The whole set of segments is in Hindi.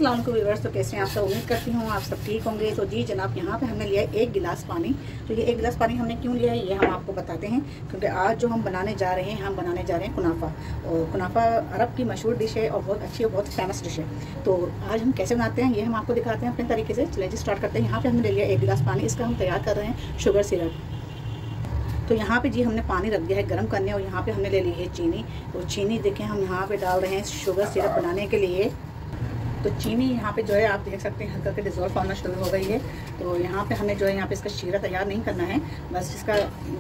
अस्सलाम वालेकुम व्यूअर्स। तो कैसे हैं आप सब? उम्मीद करती हूँ आप सब ठीक होंगे। तो जी जनाब, यहाँ पे हमने लिया है 1 गिलास पानी। तो ये 1 गिलास पानी हमने क्यों लिया है ये हम आपको बताते हैं, क्योंकि आज जो हम बनाने जा रहे हैं कुनाफा। और कुनाफा अरब की मशहूर डिश है और बहुत अच्छी और बहुत फेमस डिश है। तो आज हम कैसे बनाते हैं ये हम आपको दिखाते हैं अपने तरीके से। चलिए जी स्टार्ट करते हैं। यहाँ पर हमने ले लिया 1 गिलास पानी। इसका हम तैयार कर रहे हैं शुगर सिरप। तो यहाँ पे जी हमने पानी रख दिया है गर्म करने, और यहाँ पे हमने ले ली है चीनी। और चीनी देखें हम यहाँ पे डाल रहे हैं शुगर सिरप बनाने के लिए। तो चीनी यहाँ पे जो है आप देख सकते हैं हल्का के डिज़ोल्व होना शुरू हो गई है। तो यहाँ पे हमें जो है यहाँ पे इसका शीरा तैयार नहीं करना है, बस इसका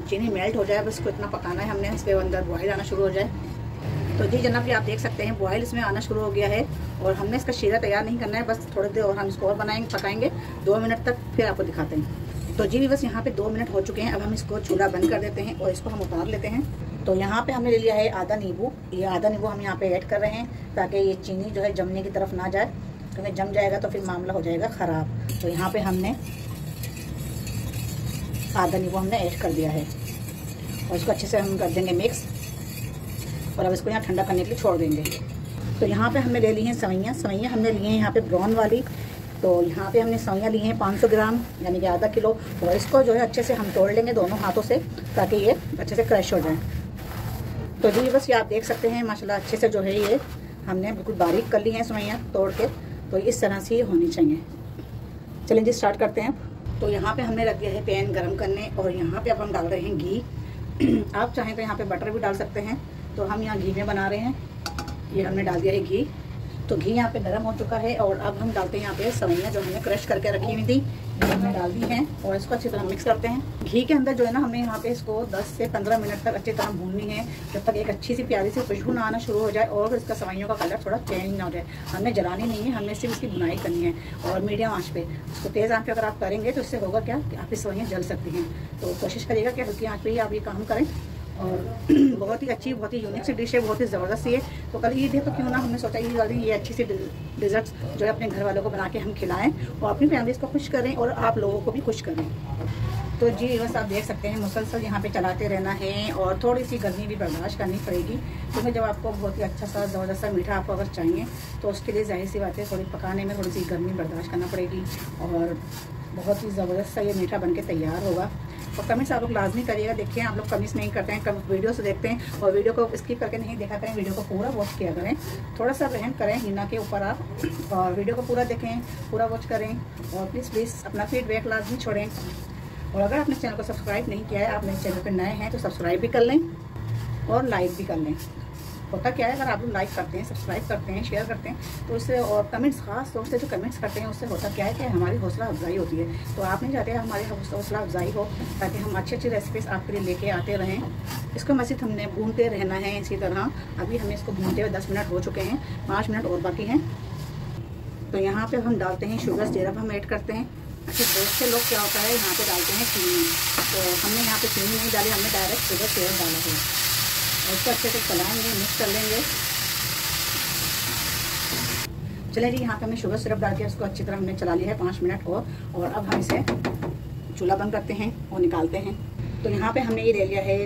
चीनी मेल्ट हो जाए, बस इसको इतना पकाना है हमने, इसके अंदर बॉयल आना शुरू हो जाए। तो जी जनाब ये आप देख सकते हैं बॉयल इसमें आना शुरू हो गया है, और हमने इसका शीरा तैयार नहीं करना है, बस थोड़ी देर और हम इसको और पकाएंगे 2 मिनट तक, फिर आपको दिखाते हैं। तो जी बस यहाँ पे 2 मिनट हो चुके हैं। अब हम इसको चूल्हा बंद कर देते हैं और इसको हम उतार लेते हैं। तो यहाँ पे हमने ले लिया है आधा नींबू। ये आधा नींबू हम यहाँ पे ऐड कर रहे हैं ताकि ये चीनी जो है जमने की तरफ ना जाए, क्योंकि जम जाएगा तो फिर मामला हो जाएगा ख़राब। तो यहाँ पे हमने आधा नींबू हमने ऐड कर दिया है, और इसको अच्छे से हम कर देंगे मिक्स, और अब इसको यहाँ ठंडा करने के लिए छोड़ देंगे। तो यहाँ पे हमने ले ली हैं सवैयाँ हमने लिए हैं यहाँ पे ब्राउन वाली। तो यहाँ पे हमने सवैयाँ ली हैं 500 ग्राम, यानी कि आधा किलो। और इसको जो है अच्छे से हम तोड़ लेंगे दोनों हाथों से, ताकि ये अच्छे से क्रश हो जाए। तो जी बस ये आप देख सकते हैं माशाल्लाह अच्छे से जो है ये हमने बिल्कुल बारीक कर ली हैं सवैयाँ तोड़ के। तो इस तरह से ये होनी चाहिए। चलें जी स्टार्ट करते हैं। तो यहाँ पे हमने रख दिया है पैन गरम करने, और यहाँ पे अब हम डाल रहे हैं घी। आप चाहें तो यहाँ पे बटर भी डाल सकते हैं। तो हम यहाँ घी में बना रहे हैं। ये हमने डाल दिया है घी। तो घी यहाँ पे गर्म हो चुका है, और अब हम डालते हैं यहाँ पे सवैयाँ जो हमने क्रश करके रखी हुई थी, ये हमने डाल दी हैं, और इसको अच्छी तरह मिक्स करते हैं। घी के अंदर जो है ना हमें यहाँ पे इसको 10 से 15 मिनट तक अच्छी तरह भूननी है, जब तक एक अच्छी सी प्यारी सी खुशबू ना आना शुरू हो जाए, और इसका सवैयों का कलर थोड़ा चेंज ना हो जाए। हमें जलानी नहीं है, हमें सिर्फ इसकी बुनाई करनी है, और मीडियम आँच पे। इसको तेज़ आँच पे अगर आप करेंगे तो इससे होगा क्या कि आपकी सवैयाँ जल सकती हैं। तो कोशिश करिएगा कि हल्की आँच पे ही आप ये काम करें। और बहुत ही अच्छी, बहुत ही यूनिक सी डिश है, बहुत ही ज़बरदस्त सी है। तो कल ईद है तो क्यों ना हमने सोचा ये अच्छी सी डिज़र्ट जो है अपने घर वालों को बना के हम खिलाएं, और अपनी फैमिलीज़ को खुश करें, और आप लोगों को भी खुश करें। तो जी बस आप देख सकते हैं मुसलसल यहाँ पे चलाते रहना है, और थोड़ी सी गर्मी भी बर्दाश्त करनी पड़ेगी, क्योंकि जब आपको बहुत ही अच्छा सा ज़बरदस्त सा मीठा आपको अगर चाहिए तो उसके लिए जाहिर सी बात है थोड़ी पकाने में थोड़ी सी गर्मी बर्दाश्त करना पड़ेगी, और बहुत ही ज़बरदस्त सा ये मीठा बन के तैयार होगा। और कमेंट्स आप लोग लाजमी करिएगा। देखिए आप लोग कमेंट्स नहीं करते हैं, वीडियो से देखते हैं, और वीडियो को स्किप करके नहीं देखा करें, वीडियो को पूरा वॉच किया करें। थोड़ा सा रहम करें हिना के ऊपर आप, और वीडियो को पूरा देखें, पूरा वॉच करें, और प्लीज़ अपना फीडबैक लाजमी छोड़ें। और अगर आपने चैनल को सब्सक्राइब नहीं किया है, आप मेरे चैनल पर नए हैं तो सब्सक्राइब भी कर लें और लाइक भी कर लें। होता क्या है, अगर आप लोग लाइक करते हैं, सब्सक्राइब करते हैं, शेयर करते हैं तो उससे, और कमेंट्स ख़ास तौर से जो कमेंट्स करते हैं उससे होता क्या है कि हमारी हौसला अफजाई होती है। तो आप नहीं चाहते हमारी हौसला अफजाई हो, ताकि हम अच्छी अच्छी रेसिपीज़ आपके लिए लेके आते रहें। इसको मज़ीद हमने भूनते रहना है इसी तरह। अभी हमें इसको भूनते हुए 10 मिनट हो चुके हैं, 5 मिनट और बाकी हैं। तो यहाँ पर हम डालते हैं शुगर सिरप, हम ऐड करते हैं। अच्छा बहुत से लोग क्या होता है यहाँ पे डालते हैं चीनी, तो हमने यहाँ पे चीनी नहीं डाली, हमने डायरेक्ट शुगर सिरप डाला है। और इसको अच्छे से चलाएंगे, मिक्स कर लेंगे। चलिए जी यहाँ पे हमने शुगर सिरप डाल के उसको अच्छी तरह हमने चला लिया है 5 मिनट और अब हम इसे चूल्हा बंद करते हैं और निकालते हैं। तो यहाँ पे हमने ये ले लिया है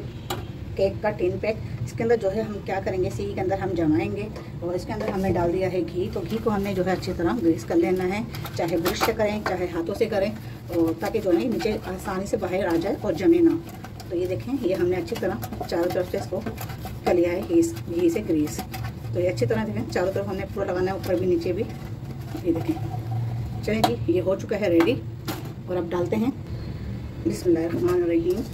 केक का टिन पैक। इसके अंदर जो है हम क्या करेंगे, इसी के अंदर हम जमाएंगे, और इसके अंदर हमने डाल दिया है घी। तो घी को हमने जो है अच्छी तरह ग्रीस कर लेना है, चाहे ब्रश से करें चाहे हाथों से करें, और ताकि जो है नीचे आसानी से बाहर आ जाए और जमे ना। तो ये देखें ये हमने अच्छी तरह चारों तरफ से इसको कर लिया है घी से ग्रीस। तो ये अच्छी तरह देखें चारों तरफ हमने पूरा लगाना है, ऊपर भी नीचे भी। ये देखें। चलिए जी ये हो चुका है रेडी, और अब डालते हैं बिस्मिल्लाहिर्रहमानिर्रहीम।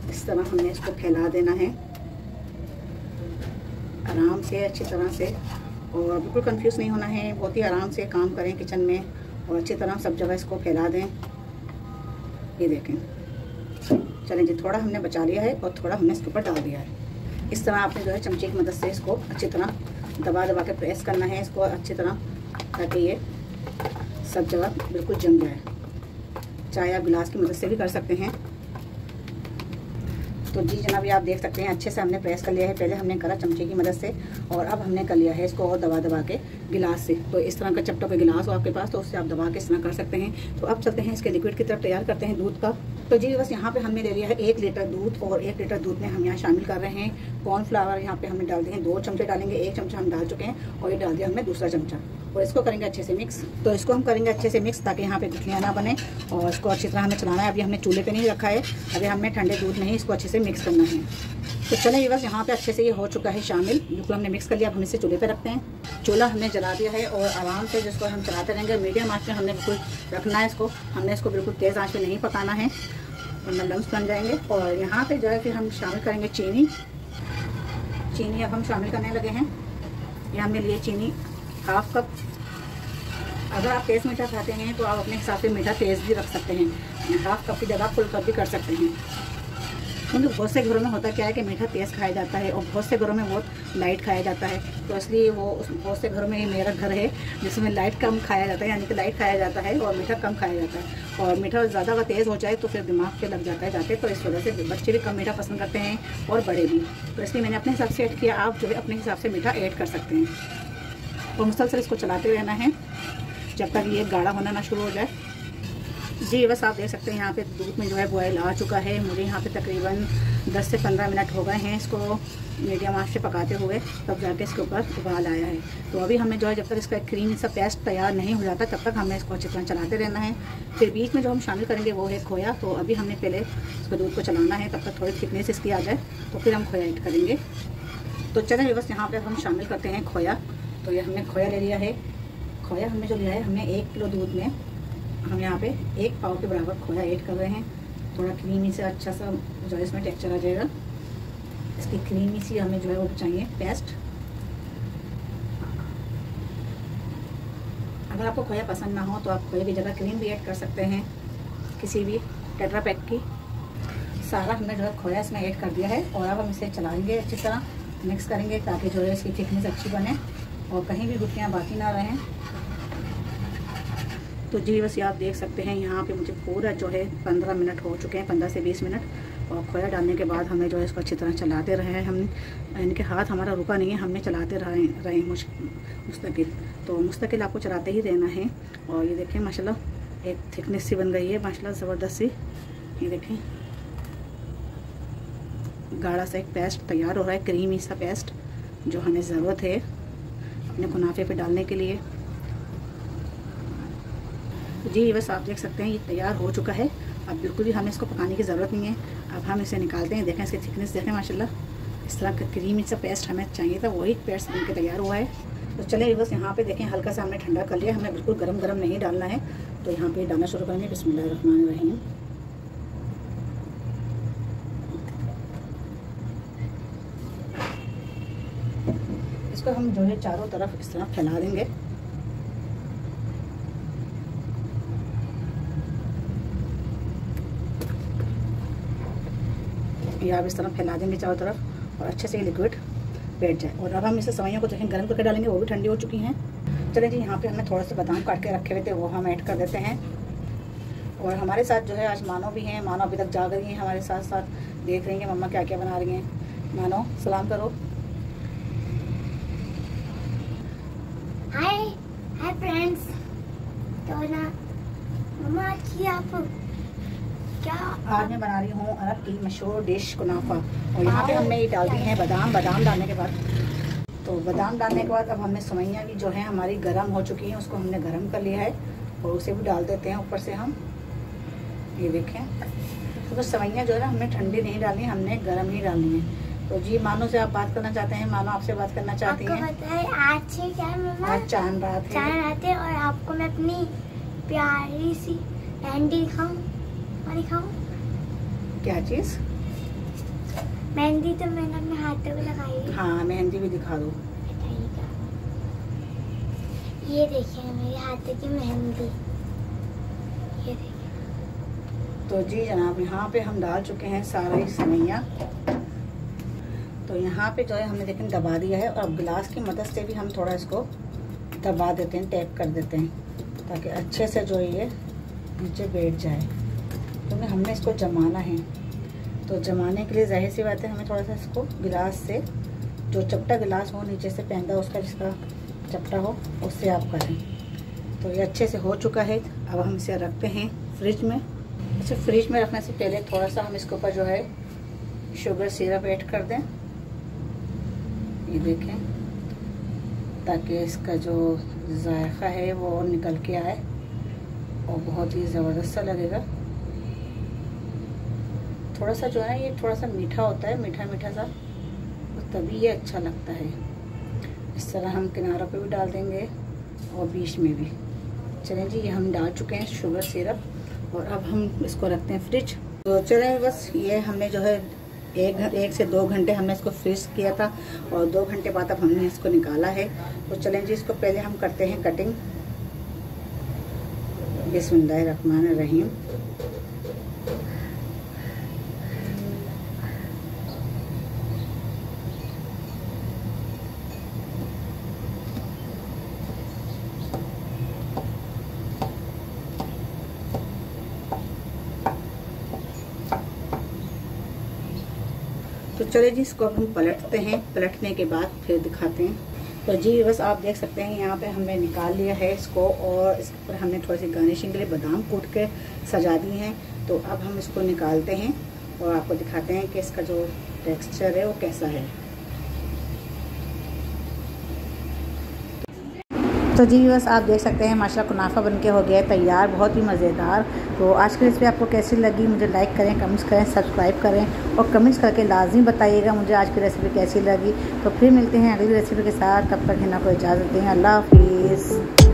इस तरह हमने इसको फैला देना है आराम से, अच्छी तरह से, और बिल्कुल कंफ्यूज नहीं होना है। बहुत ही आराम से काम करें किचन में, और अच्छी तरह सब जगह इसको फैला दें। ये देखें। चलें जी थोड़ा हमने बचा लिया है, और थोड़ा हमने इसके ऊपर डाल दिया है। इस तरह आपने जो है चमचे की मदद से इसको अच्छी तरह दबा दबा के प्रेस करना है इसको अच्छी तरह, ताकि ये सब जगह बिल्कुल जम जाए। चाहे आप गिलास की मदद से भी कर सकते हैं। तो जी जनाब ये आप देख सकते हैं अच्छे से हमने प्रेस कर लिया है। पहले हमने करा चमचे की मदद से और अब हमने कर लिया है इसको और दबा दबा के गिलास से। तो इस तरह का चपटा कोई गिलास हो आपके पास तो उससे आप दबा के इस तरह कर सकते हैं। तो अब चलते हैं इसके लिक्विड की तरफ, तैयार करते हैं दूध का। तो जी बस यहाँ पे हमने ले लिया है 1 लीटर दूध और 1 लीटर दूध में हम यहाँ शामिल कर रहे हैं कॉर्नफ्लावर। यहाँ पे हमने डाल दिए हैं 2 चमचे डालेंगे, 1 चमचा हम डाल चुके हैं और ये डाल दिया हमने दूसरा चमचा और इसको करेंगे अच्छे से मिक्स। तो इसको हम करेंगे अच्छे से मिक्स ताकि यहाँ पे गुठलियाँ ना बने और इसको अच्छी तरह हमें चलाना है। अभी हमने चूल्हे पे नहीं रखा है, अभी हमने ठंडे दूध में ही इसको अच्छे से मिक्स करना है। तो चलिए बस यहाँ पे अच्छे से ये हो चुका है शामिल, बिल्कुल हमने मिक्स कर लिया। अब हम इसे चूल्हे पे रखते हैं। चूल्हा हमने जला दिया है और आराम से जिसको हम चलाते रहेंगे। मीडियम आँच में हमने बिल्कुल रखना है इसको, हमने इसको बिल्कुल तेज़ आँच में नहीं पकाना है वरना लम्स बन जाएंगे। और यहाँ पे जो है फिर हम शामिल करेंगे चीनी। चीनी अब हम शामिल करने लगे हैं। ये हमने लिए चीनी 1/2 कप। अगर आप तेज़ मीठा खाते हैं तो आप अपने हिसाब से मीठा तेज़ भी रख सकते हैं, 1/2 कप की जगह फुल कप भी कर सकते हैं। क्योंकि बहुत से घरों में होता क्या है कि मीठा तेज़ खाया जाता है और बहुत से घरों में बहुत लाइट खाया जाता है। तो इसलिए बहुत से घरों में, ये मेरा घर है जिसमें लाइट कम खाया जाता है, यानी कि लाइट खाया जाता है और मीठा कम खाया जाता है। और मीठा ज़्यादा अगर तेज़ हो जाए तो फिर दिमाग पे लग जाता है जाके, तो इस वजह से बच्चे भी कम मीठा पसंद करते हैं और बड़े भी। तो इसलिए मैंने अपने हिसाब से ऐड किया, आप जो है अपने हिसाब से मीठा ऐड कर सकते हैं। और मुसलसल इसको चलाते रहना है जब तक ये गाढ़ा होना ना शुरू हो जाए। जी बस आप देख सकते हैं यहाँ पे दूध में जो है बॉयल आ चुका है। मुझे यहाँ पे तकरीबन 10 से 15 मिनट हो गए हैं इसको मीडियम आंच से पकाते हुए, तब जाके इसके ऊपर उबाल आया है। तो अभी हमें जो है जब तक इसका क्रीम सा पेस्ट तैयार नहीं हो जाता तब तक हमें इसको अच्छी तरह चलाते रहना है। फिर बीच में जो हम शामिल करेंगे वो है खोया। तो अभी हमने पहले इसको दूध को चलाना है, तब तक थोड़ी थिकनेस इसकी आ जाए तो फिर हम खोया ऐड करेंगे। तो चलें बस यहाँ पर हम शामिल करते हैं खोया। तो ये हमने खोया ले लिया है। खोया हमने जो लिया है, हमने 1 किलो दूध में हम यहाँ पे 1 पाव के बराबर खोया ऐड कर रहे हैं। थोड़ा क्रीमी से अच्छा सा जो है इसमें टेक्सचर आ जाएगा। इसकी क्रीमी सी हमें जो है वो चाहिए पेस्ट। अगर आपको खोया पसंद ना हो तो आप खोए की जगह क्रीम भी ऐड कर सकते हैं, किसी भी टेट्रा पैक की। सारा हमने जो है खोया इसमें ऐड कर दिया है और अब हम इसे चलाएंगे, अच्छी तरह मिक्स करेंगे ताकि जो है इसकी थिकनेस अच्छी बने और कहीं भी गुठलियाँ बाकी ना रहें। तो जी बस ये आप देख सकते हैं यहाँ पे मुझे पूरा जो है 15 मिनट हो चुके हैं, 15 से 20 मिनट। और खोया डालने के बाद हमें जो है इसको अच्छी तरह चलाते रहे हैं। हमने इनके हाथ हमारा रुका नहीं है, हमने चलाते रहे मुस्तकिल। तो मुस्तकिल आपको चलाते ही रहना है। और ये देखें माशाल्लाह एक थिकनेस सी बन गई है माशाल्लाह ज़बरदस्त सी। ये देखें गाढ़ा सा एक पेस्ट तैयार हो रहा है, क्रीमी सा पेस्ट जो हमें ज़रूरत है अपने कुनाफे पे डालने के लिए। जी बस आप देख सकते हैं ये तैयार हो चुका है। अब बिल्कुल भी हमें इसको पकाने की ज़रूरत नहीं है। अब हम इसे निकालते हैं। देखें इसकी थिकनेस देखें माशाल्लाह, इस तरह का क्रीमी सा पेस्ट हमें चाहिए था, वही पेस्ट बनके तैयार हुआ है। तो चलिए बस यहाँ पे देखें हल्का सा हमने ठंडा कर लिया, हमें बिल्कुल गरम गरम नहीं डालना है। तो यहाँ पे डालना शुरू करेंगे। बिस्मिल्लाहिर्रहमानिर्रहीम। इसको हम जो है चारों तरफ इस तरह फैला देंगे। ये आप इस तरह फैला देंगे चारों तरफ और अच्छे से ये लिक्विड बैठ जाए। और अब हम इसे सेवइयों को देखें गर्म करके डालेंगे, वो भी ठंडी हो चुकी हैं। चलिए जी यहाँ पे हमने थोड़ा सा बादाम काट के रखे हुए थे वो हम ऐड कर देते हैं। और हमारे साथ जो है आज मानो भी हैं। मानो अभी तक जाग रही हैं हमारे साथ साथ, देख रही हैं मम्मा क्या क्या बना रही हैं। मानो सलाम करो। हाय हाय फ्रेंड्स। तो ना मम्मा आप क्या आज मैं बना रही हूँ अरब की मशहूर डिश कुनाफा। और यहाँ पे हमने ये डाल दी हैं बादाम। बादाम डालने के बाद तो बादाम डालने के बाद अब हमें सेवइयाँ भी जो है हमारी गर्म हो चुकी हैं, उसको हमने गर्म कर लिया है और उसे भी डाल देते हैं ऊपर से हम। ये देखें तो सेवइयाँ जो है ना हमने ठंडी नहीं डालनी, हमने गर्म ही डालनी है। तो जी मानो से आप बात करना चाहते हैं? मानो आपसे बात करना चाहती हैं? आपको पता है आज से क्या मम्मा? आज चांद रात है और आपको मैं अपनी प्यारी सी मेहंदी दिखाऊं। क्या चीज़? मेहंदी तो मैंने अपने हाथों में लगाई है। हाँ मेहंदी भी दिखा दो। ये देखिए मेरे हाथों की मेहंदी, ये देखिए। तो जी जनाब यहाँ पे हम डाल चुके हैं सारा ही सेवइयाँ। तो यहाँ पे जो है हमने देखें दबा दिया है और अब गिलास की मदद से भी हम थोड़ा इसको दबा देते हैं, टैप कर देते हैं ताकि अच्छे से जो ये नीचे बैठ जाए, क्योंकि हमने इसको जमाना है। तो जमाने के लिए जाहिर सी बात है हमें थोड़ा सा इसको गिलास से, जो चपटा गिलास हो नीचे से पहनता उसका, जिसका चपटा हो उससे आप करें। तो ये अच्छे से हो चुका है। अब हम इसे रखते हैं फ्रिज में। इसे फ्रिज में रखने से पहले थोड़ा सा हम इसके ऊपर जो है शुगर सिरप ऐड कर दें, ये देखें, ताकि इसका जो जायका है वो निकल के आए और बहुत ही ज़बरदस्त सा लगेगा। थोड़ा सा जो है ये थोड़ा सा मीठा होता है, मीठा मीठा सा, तो तभी ये अच्छा लगता है। इस तरह हम किनारों पे भी डाल देंगे और बीच में भी। चलें जी, ये हम डाल चुके हैं शुगर सिरप और अब हम इसको रखते हैं फ्रिज। तो चलें, बस ये हमने जो है 1 से 2 घंटे हमने इसको फ्रीज किया था और 2 घंटे बाद अब हमने इसको निकाला है। तो चलें जी, इसको पहले हम करते हैं कटिंग। बिस्मिल्लाहिर्रहमानिर्रहीम। तो चले जी, इसको अब हम पलटते हैं। पलटने के बाद फिर दिखाते हैं। तो जी बस आप देख सकते हैं यहाँ पे हमने निकाल लिया है इसको और इसके ऊपर हमने थोड़ी सी गार्निशिंग के लिए बादाम कूट के सजा दिए हैं। तो अब हम इसको निकालते हैं और आपको दिखाते हैं कि इसका जो टेक्सचर है वो कैसा है। तो जी बस आप देख सकते हैं माशाल्लाह कुनाफा बनके हो गया है तैयार, बहुत ही मज़ेदार। तो आज की रेसिपी आपको कैसी लगी मुझे लाइक करें, कमेंट्स करें, सब्सक्राइब करें और कमेंट्स करके लाजमी बताइएगा मुझे आज की रेसिपी कैसी लगी। तो फिर मिलते हैं अगली रेसिपी के साथ, तब तक है ना कोई इजाज़त दें। अल्लाह हाफिज़।